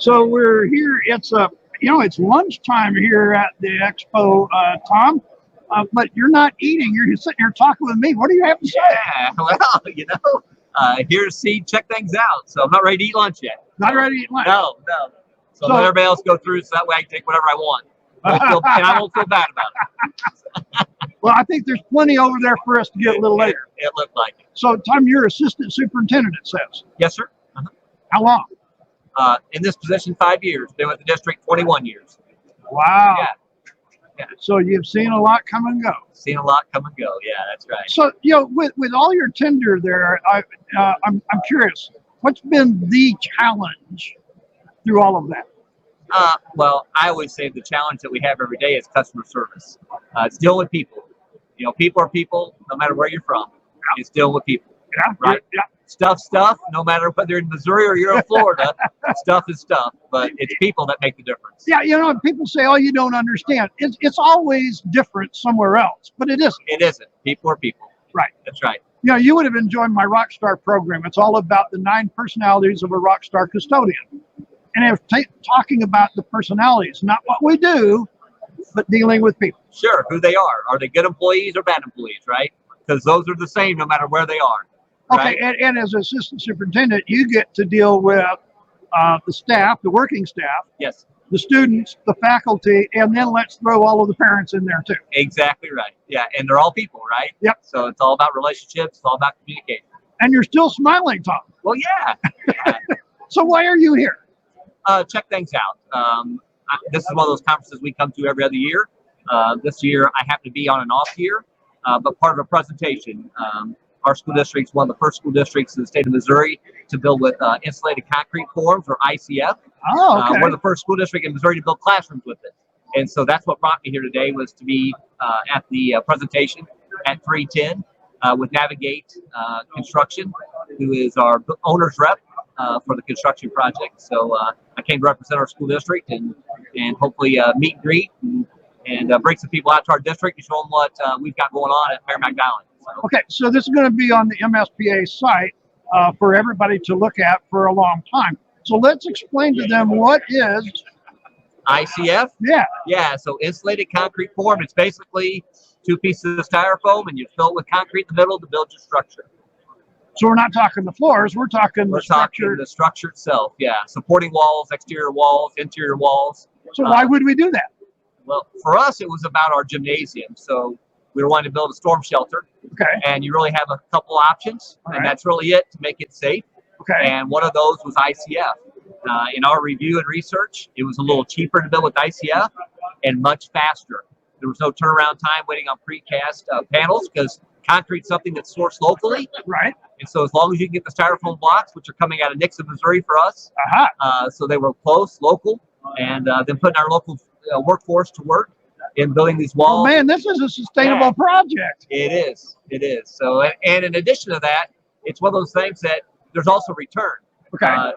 So we're here. It's it's lunchtime here at the expo, Tom. But you're not eating. You're just sitting here talking with me. What do you have to say? Yeah, well, here to see, check things out. So I'm not ready to eat lunch yet. Not ready to eat lunch? No. So let everybody else go through, so that way I can take whatever I want. And I won't feel bad about it. Well, I think there's plenty over there for us to get a little later. It looked like it. So, Tom, you're assistant superintendent, it says. Yes, sir. How long? In this position, 5 years. Been with the district 21 years. Wow. Yeah. So you've seen a lot come and go. Seen a lot come and go. Yeah, that's right. So, with all your tenure there, I'm curious, what's been the challenge through all of that? Well, I always say the challenge that we have every day is customer service. It's dealing with people. People are people, no matter where you're from. Yeah. It's dealing with people. Yeah. Right? Yeah. Stuff, no matter whether you're in Missouri or you're in Florida, stuff is stuff, but it's people that make the difference. Yeah, people say, oh, you don't understand. It's always different somewhere else, but it isn't. It isn't. People are people. Right. That's right. You would have enjoyed my Rockstar program. It's all about the 9 personalities of a Rockstar custodian. And it was talking about the personalities, not what we do, but dealing with people. Sure, who they are. Are they good employees or bad employees, right? Because those are the same no matter where they are. Okay, right? and as assistant superintendent, you get to deal with the staff, the working staff, yes, the students, the faculty, and then let's throw all of the parents in there too. Exactly right. Yeah, and they're all people, right? Yep. So it's all about relationships, it's all about communication. And you're still smiling, Tom. Well, yeah. So why are you here? Check things out. This is one of those conferences we come to every other year. This year I happen to be on an off year, but part of a presentation. Our school district is one of the first school districts in the state of Missouri to build with insulated concrete forms, or ICF. Oh, okay. We're the first school district in Missouri to build classrooms with it. And so that's what brought me here today, was to be at the presentation at 310 with Navigate Construction, who is our owner's rep for the construction project. So I came to represent our school district and hopefully meet and greet and bring some people out to our district and show them what we've got going on at Meramec Valley. Okay, so this is going to be on the MSPA site for everybody to look at for a long time. So let's explain to them what is ICF. Yeah. So insulated concrete form. It's basically 2 pieces of styrofoam, and you fill it with concrete in the middle to build your structure. So we're not talking the floors. We're talking the structure. Talking the structure itself. Yeah, supporting walls, exterior walls, interior walls. So why would we do that? Well, for us, it was about our gymnasium. So we were wanting to build a storm shelter. Okay. And you really have a couple options, and that's really it to make it safe. Okay. And one of those was ICF. In our review and research, it was a little cheaper to build with ICF and much faster. There was no turnaround time waiting on precast panels, because concrete's something that's sourced locally. Right. And so as long as you can get the styrofoam blocks, which are coming out of Nixon, Missouri for us, so they were close, local, and then putting our local workforce to work in building these walls. Oh man, this is a sustainable project. It is. So, and in addition to that, it's one of those things that there's also return. Okay.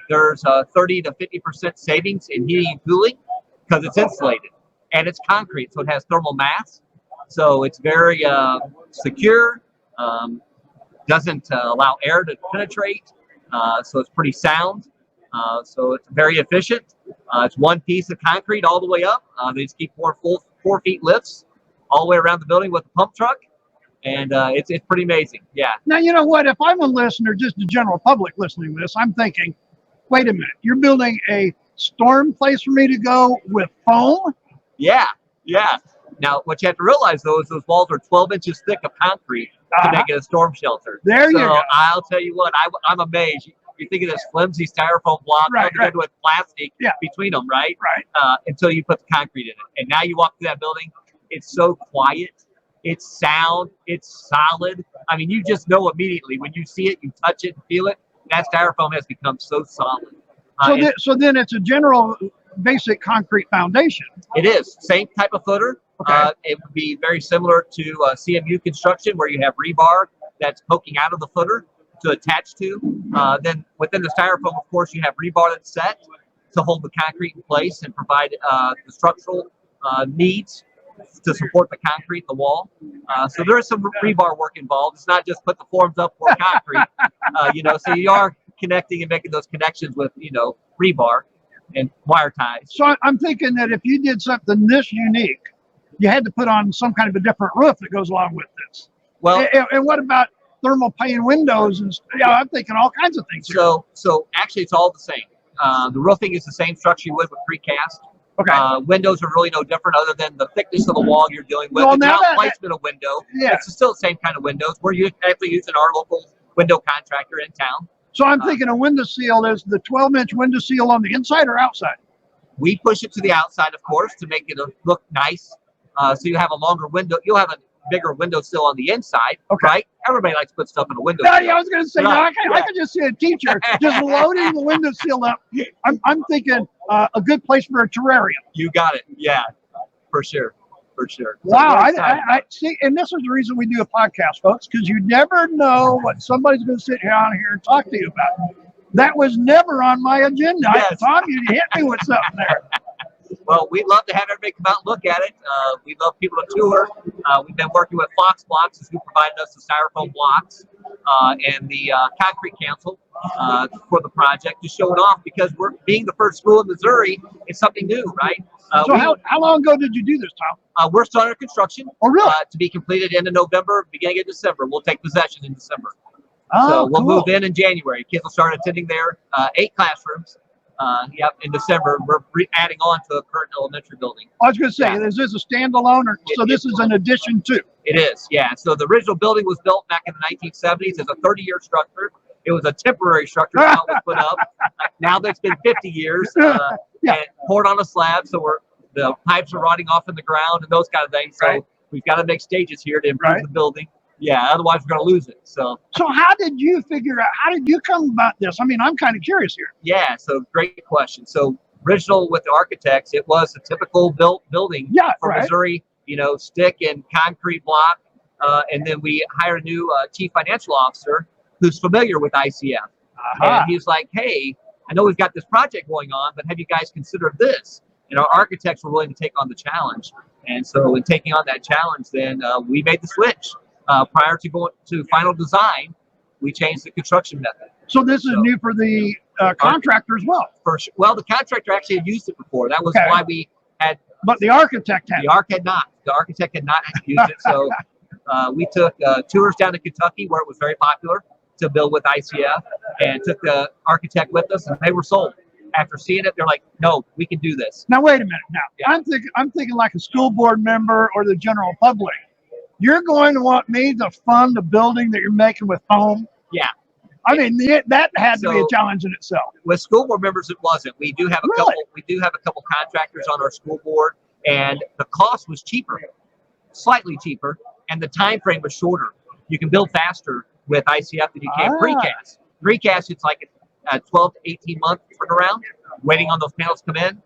There's 30 to 50% savings in heating and cooling because it's insulated and it's concrete, so it has thermal mass. So it's very secure. Doesn't allow air to penetrate. So it's pretty sound. So it's very efficient. It's 1 piece of concrete all the way up. They just keep pouring 4 feet lifts all the way around the building with a pump truck. And it's pretty amazing. Yeah. Now, you know what? If I'm a listener, just the general public listening to this, I'm thinking, wait a minute, you're building a storm place for me to go with foam? Yeah. Now, what you have to realize, though, is those walls are 12 inches thick of concrete to make it a storm shelter. There you go. I'll tell you what, I'm amazed. You're thinking of this flimsy styrofoam block with plastic between them, right? Right. Until you put the concrete in it. And now you walk through that building, it's so quiet, it's sound, it's solid. I mean, you just know immediately when you see it, you touch it and feel it, that styrofoam has become so solid. So then it's a general basic concrete foundation. It is. Same type of footer. Okay. It would be very similar to CMU construction, where you have rebar that's poking out of the footer to attach to. Then within the styrofoam, of course, you have rebar that's set to hold the concrete in place and provide the structural needs to support the concrete, the wall. So there is some rebar work involved. It's not just put the forms up for concrete, so you are connecting and making those connections with, rebar. and wire ties. So I'm thinking that if you did something this unique, you had to put on some kind of a different roof that goes along with this. Well, And what about thermal pane windows? And I'm thinking all kinds of things here. so actually it's all the same. The roofing is the same structure you would with precast. Okay. Windows are really no different other than the thickness of the wall you're dealing with. Well, The now placement of window. Yeah. It's still the same kind of windows. We're actually using our local window contractor in town. So I'm thinking a window seal is the 12-inch window seal on the inside or outside? We push it to the outside, of course, to make it look nice. So you have a longer window. You'll have a bigger window sill on the inside, right? Everybody likes to put stuff in a window sill. Yeah, I was going to say, Right. I could just see a teacher just loading the window sill up. I'm thinking a good place for a terrarium. You got it. Yeah, for sure. For sure. So Wow, we're excited I see, and this is the reason we do a podcast, folks, because you never know what somebody's going to sit down here and talk to you about. That was never on my agenda. Yes. Tom, you hit me with something there. Well, we'd love to have everybody come out and look at it. We'd love people to tour. We've been working with Fox Blocks, who provided us the styrofoam blocks and the concrete council for the project to show it off, because we're being the first school in Missouri. It's something new, right? So how long ago did you do this, Tom? We're still under construction. Oh, really? To be completed end of November, beginning of December. We'll take possession in December. Oh, So we'll cool. move in January. Kids will start attending there. 8 classrooms. In December. We're adding on to a current elementary building. I was going to say, Yeah. is this a standalone, or so this is an addition to? It is, yeah. So the original building was built back in the 1970s as a 30-year structure. It was a temporary structure that was put up. Now that's been 50 years. And poured on a slab, so the pipes are rotting off in the ground and those kind of things. So we've got to make stages here to improve the building. Yeah, otherwise we're going to lose it. So how did you figure out, how did you come about this? I mean, I'm kind of curious here. yeah, so great question. So original with the architects, it was a typical built building for Missouri, stick and concrete block. And then we hired a new chief financial officer who's familiar with ICF. And he's like, hey, I know we've got this project going on, but have you guys considered this? And our architects were willing to take on the challenge. And so in taking on that challenge, then we made the switch. Prior to going to final design, we changed the construction method. So this is new for the contractor as well? Well, the contractor actually had used it before. That was why we had. But the architect had. The architect had not used it. So we took tours down to Kentucky, where it was very popular to build with ICF, and took the architect with us, and they were sold. After seeing it, they're like, no, we can do this. Now, wait a minute. Now, I'm thinking like a school board member or the general public. You're going to want me to fund the building that you're making with foam? Yeah. I mean, that had to be a challenge in itself. With school board members, it wasn't. We do have a couple. We do have a couple contractors on our school board, and the cost was cheaper, slightly cheaper, and the time frame was shorter. You can build faster with ICF than you can precast. Precast, it's like a 12 to 18 month turnaround, waiting on those panels to come in.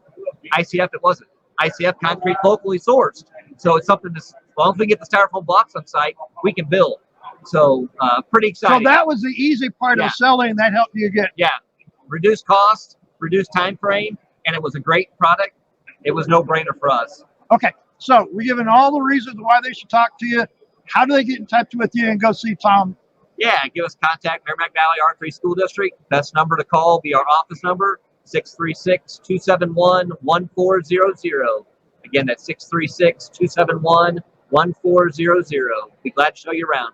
ICF, it wasn't. ICF concrete locally sourced, so it's something that's. As long as we get the styrofoam blocks on site, we can build. So pretty exciting. So that was the easy part of selling. That helped you get. Yeah, reduced cost, reduced time frame, and it was a great product. It was no brainer for us. Okay, so we're giving all the reasons why they should talk to you. How do they get in touch with you and go see Tom? Yeah, give us contact, Meramec Valley R3 School District. Best number to call be our office number, 636-271-1400. Again, that's 636-271-1400. Be glad to show you around.